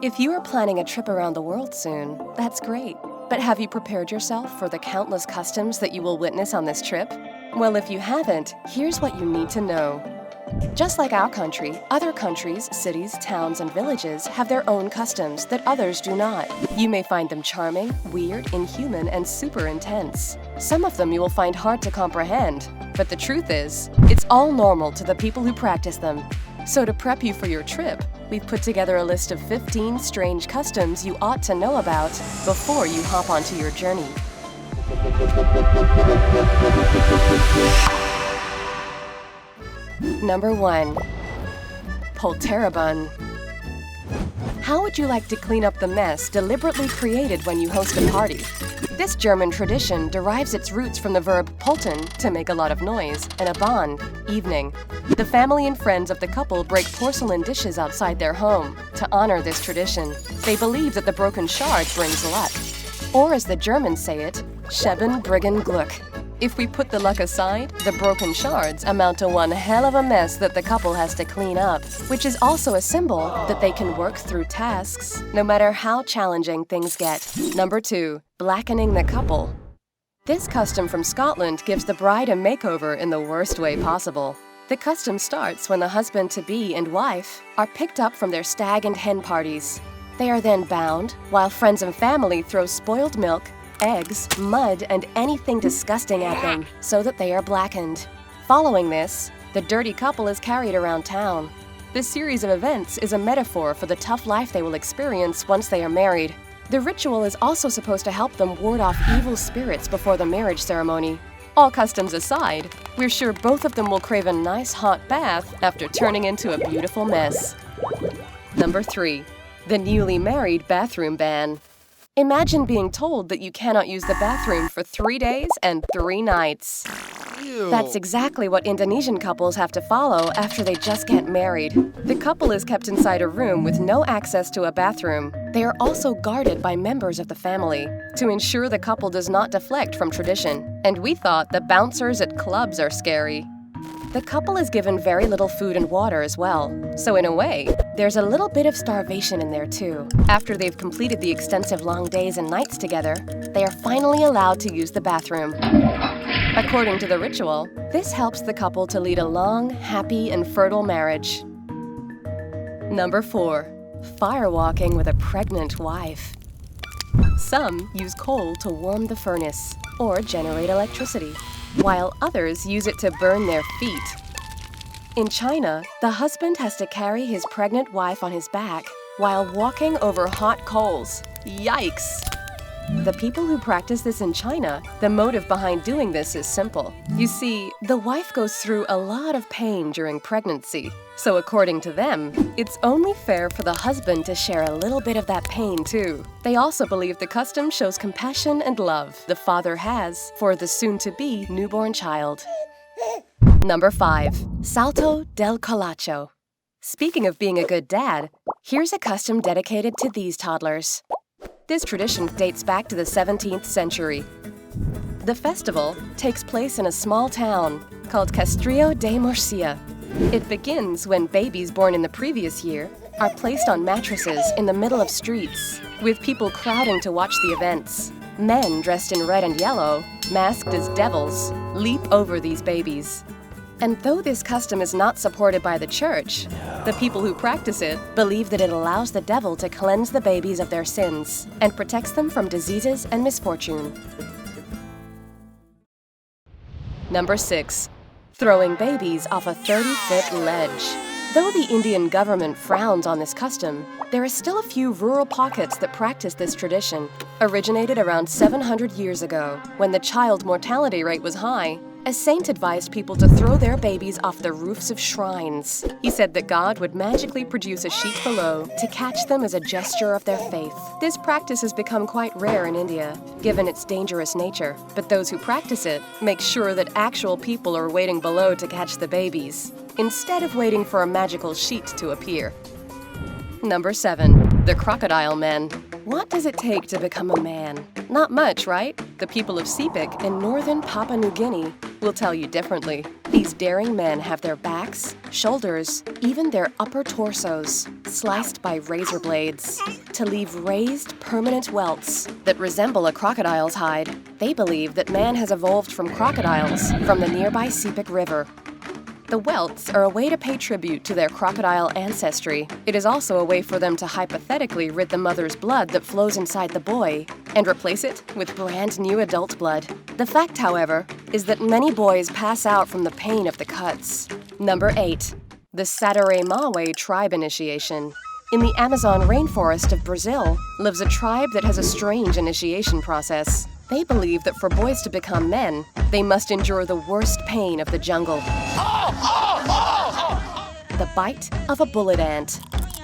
If you are planning a trip around the world soon, that's great. But have you prepared yourself for the countless customs that you will witness on this trip? Well, if you haven't, here's what you need to know. Just like our country, other countries, cities, towns, and villages have their own customs that others do not. You may find them charming, weird, inhuman, and super intense. Some of them you will find hard to comprehend. But the truth is, it's all normal to the people who practice them. So to prep you for your trip, we've put together a list of 15 strange customs you ought to know about before you hop onto your journey. Number 1. Pulterra Bun. How would you like to clean up the mess deliberately created when you host a party? This German tradition derives its roots from the verb pulten, to make a lot of noise, and a bun, evening. The family and friends of the couple break porcelain dishes outside their home. To honor this tradition, they believe that the broken shard brings luck. Or as the Germans say it, Scheben bringen Glück. If we put the luck aside, the broken shards amount to one hell of a mess that the couple has to clean up, which is also a symbol that they can work through tasks, no matter how challenging things get. Number 2. Blackening the couple. This custom from Scotland gives the bride a makeover in the worst way possible. The custom starts when the husband-to-be and wife are picked up from their stag and hen parties. They are then bound, while friends and family throw spoiled milk, eggs, mud, and anything disgusting at them, so that they are blackened. Following this, the dirty couple is carried around town. This series of events is a metaphor for the tough life they will experience once they are married. The ritual is also supposed to help them ward off evil spirits before the marriage ceremony. All customs aside, we're sure both of them will crave a nice hot bath after turning into a beautiful mess. Number 3. The newly married bathroom ban. Imagine being told that you cannot use the bathroom for 3 days and 3 nights. Ew. That's exactly what Indonesian couples have to follow after they just get married. The couple is kept inside a room with no access to a bathroom. They are also guarded by members of the family to ensure the couple does not deflect from tradition. And we thought the bouncers at clubs are scary. The couple is given very little food and water as well, so in a way, there's a little bit of starvation in there too. After they've completed the extensive long days and nights together, they are finally allowed to use the bathroom. According to the ritual, this helps the couple to lead a long, happy, and fertile marriage. Number 4. Firewalking with a pregnant wife. Some use coal to warm the furnace or generate electricity, while others use it to burn their feet. In China, the husband has to carry his pregnant wife on his back while walking over hot coals. Yikes! The people who practice this in China, the motive behind doing this is simple. You see, the wife goes through a lot of pain during pregnancy. So according to them, it's only fair for the husband to share a little bit of that pain too. They also believe the custom shows compassion and love the father has for the soon-to-be newborn child. Number 5. Salto del Calacho. Speaking of being a good dad, here's a custom dedicated to these toddlers. This tradition dates back to the 17th century. The festival takes place in a small town called Castrillo de Murcia. It begins when babies born in the previous year are placed on mattresses in the middle of streets, with people crowding to watch the events. Men dressed in red and yellow, masked as devils, leap over these babies. And though this custom is not supported by the church, the people who practice it believe that it allows the devil to cleanse the babies of their sins and protects them from diseases and misfortune. Number 6. Throwing babies off a 30-foot ledge. Though the Indian government frowns on this custom, there are still a few rural pockets that practice this tradition. Originated around 700 years ago, when the child mortality rate was high, a saint advised people to throw their babies off the roofs of shrines. He said that God would magically produce a sheet below to catch them as a gesture of their faith. This practice has become quite rare in India, given its dangerous nature, but those who practice it make sure that actual people are waiting below to catch the babies, instead of waiting for a magical sheet to appear. Number 7. The Crocodile Men. What does it take to become a man? Not much, right? The people of Sepik in northern Papua New Guinea will tell you differently. These daring men have their backs, shoulders, even their upper torsos sliced by razor blades to leave raised, permanent welts that resemble a crocodile's hide. They believe that man has evolved from crocodiles from the nearby Sepik River. The welts are a way to pay tribute to their crocodile ancestry. It is also a way for them to hypothetically rid the mother's blood that flows inside the boy and replace it with brand new adult blood. The fact, however, is that many boys pass out from the pain of the cuts. Number 8. The Satare Maway tribe initiation. In the Amazon rainforest of Brazil lives a tribe that has a strange initiation process. They believe that for boys to become men, they must endure the worst pain of the jungle. The bite of a bullet ant.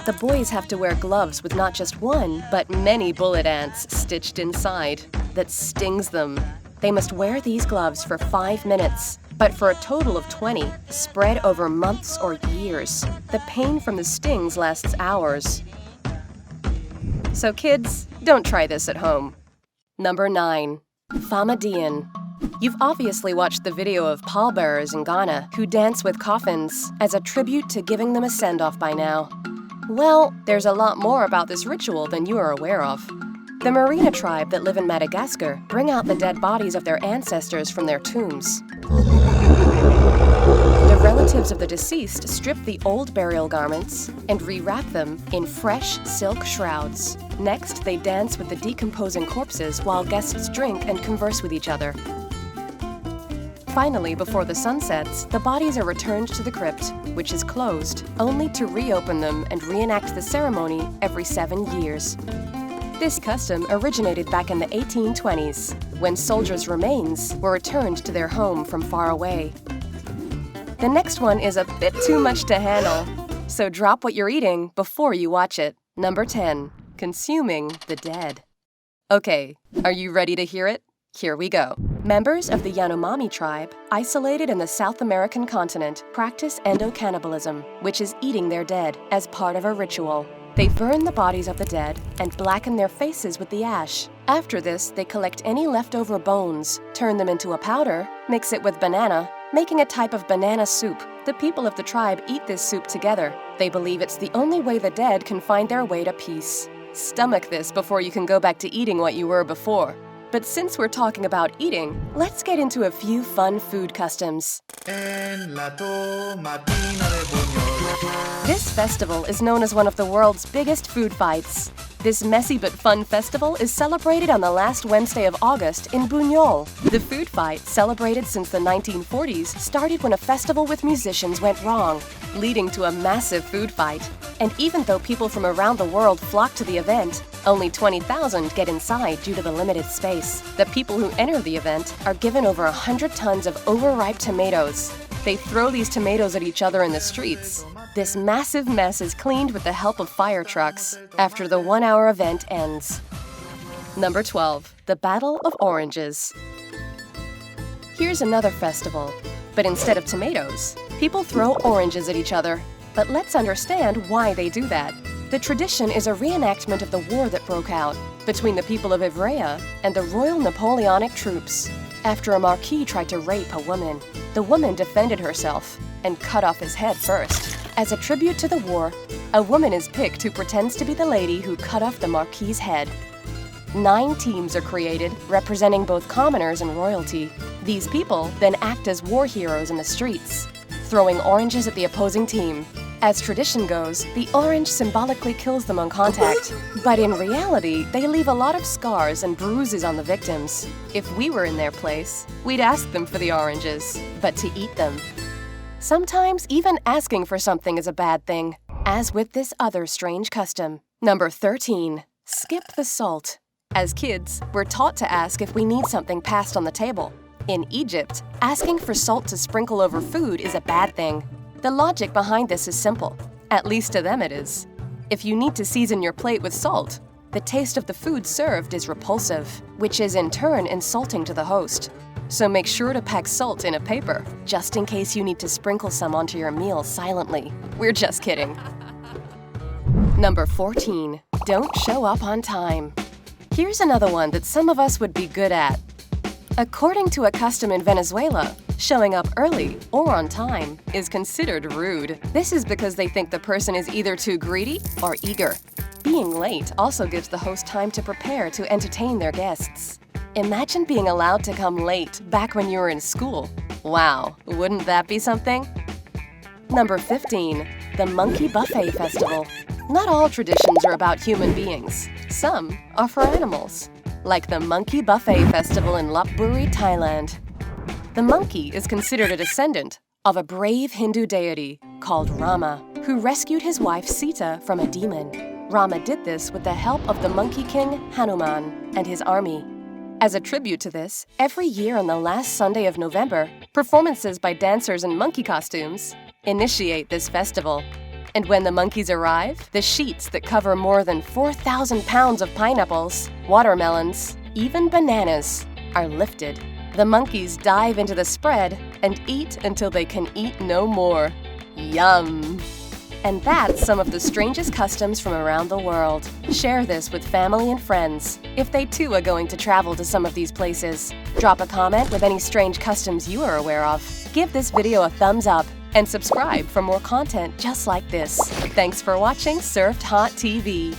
The boys have to wear gloves with not just one, but many bullet ants stitched inside that stings them. They must wear these gloves for 5 minutes, but for a total of 20, spread over months or years. The pain from the stings lasts hours. So kids, don't try this at home. Number 9. Famidean. You've obviously watched the video of pallbearers in Ghana who dance with coffins as a tribute to giving them a send-off by now. Well, there's a lot more about this ritual than you are aware of. The Marina tribe that live in Madagascar bring out the dead bodies of their ancestors from their tombs. The relatives of the deceased strip the old burial garments and rewrap them in fresh silk shrouds. Next, they dance with the decomposing corpses while guests drink and converse with each other. Finally, before the sun sets, the bodies are returned to the crypt, which is closed, only to reopen them and reenact the ceremony every 7 years. This custom originated back in the 1820s, when soldiers' remains were returned to their home from far away. The next one is a bit too much to handle, so drop what you're eating before you watch it. Number 10. Consuming the dead. Okay, are you ready to hear it? Here we go. Members of the Yanomami tribe, isolated in the South American continent, practice endocannibalism, which is eating their dead as part of a ritual. They burn the bodies of the dead and blacken their faces with the ash. After this, they collect any leftover bones, turn them into a powder, mix it with banana, making a type of banana soup. The people of the tribe eat this soup together. They believe it's the only way the dead can find their way to peace. Stomach this before you can go back to eating what you were before. But since we're talking about eating, let's get into a few fun food customs. This festival is known as one of the world's biggest food fights. This messy but fun festival is celebrated on the last Wednesday of August in Buñol. The food fight, celebrated since the 1940s, started when a festival with musicians went wrong, leading to a massive food fight. And even though people from around the world flock to the event, only 20,000 get inside due to the limited space. The people who enter the event are given over 100 tons of overripe tomatoes. They throw these tomatoes at each other in the streets. This massive mess is cleaned with the help of fire trucks after the 1-hour event ends. Number 12. The Battle of Oranges. Here's another festival, but instead of tomatoes, people throw oranges at each other. But let's understand why they do that. The tradition is a reenactment of the war that broke out between the people of Ivrea and the Royal Napoleonic troops. After a marquis tried to rape a woman, the woman defended herself and cut off his head first. As a tribute to the war, a woman is picked who pretends to be the lady who cut off the marquis's head. 9 teams are created, representing both commoners and royalty. These people then act as war heroes in the streets, throwing oranges at the opposing team. As tradition goes, the orange symbolically kills them on contact, but in reality, they leave a lot of scars and bruises on the victims. If we were in their place, we'd ask them for the oranges, but to eat them. Sometimes even asking for something is a bad thing, as with this other strange custom. Number 13. Skip the salt. As kids, we're taught to ask if we need something passed on the table. In Egypt, asking for salt to sprinkle over food is a bad thing. The logic behind this is simple. At least to them it is. If you need to season your plate with salt, the taste of the food served is repulsive, which is in turn insulting to the host. So make sure to pack salt in a paper, just in case you need to sprinkle some onto your meal silently. We're just kidding. Number 14. Don't show up on time. Here's another one that some of us would be good at. According to a custom in Venezuela, Showing up early or on time is considered rude. This is because they think the person is either too greedy or eager. Being late also gives the host time to prepare to entertain their guests. Imagine being allowed to come late back when you were in school. Wow, wouldn't that be something? Number 15. The Monkey Buffet Festival. Not all traditions are about human beings. Some are for animals, like the Monkey Buffet Festival in Lopburi, Thailand. The monkey is considered a descendant of a brave Hindu deity called Rama, who rescued his wife Sita from a demon. Rama did this with the help of the Monkey King Hanuman and his army. As a tribute to this, every year on the last Sunday of November, performances by dancers in monkey costumes initiate this festival. And when the monkeys arrive, the sheets that cover more than 4,000 pounds of pineapples, watermelons, even bananas, are lifted. The monkeys dive into the spread and eat until they can eat no more. Yum! And that's some of the strangest customs from around the world. Share this with family and friends if they too are going to travel to some of these places. Drop a comment with any strange customs you are aware of. Give this video a thumbs up and subscribe for more content just like this. Thanks for watching Surfed Hot TV.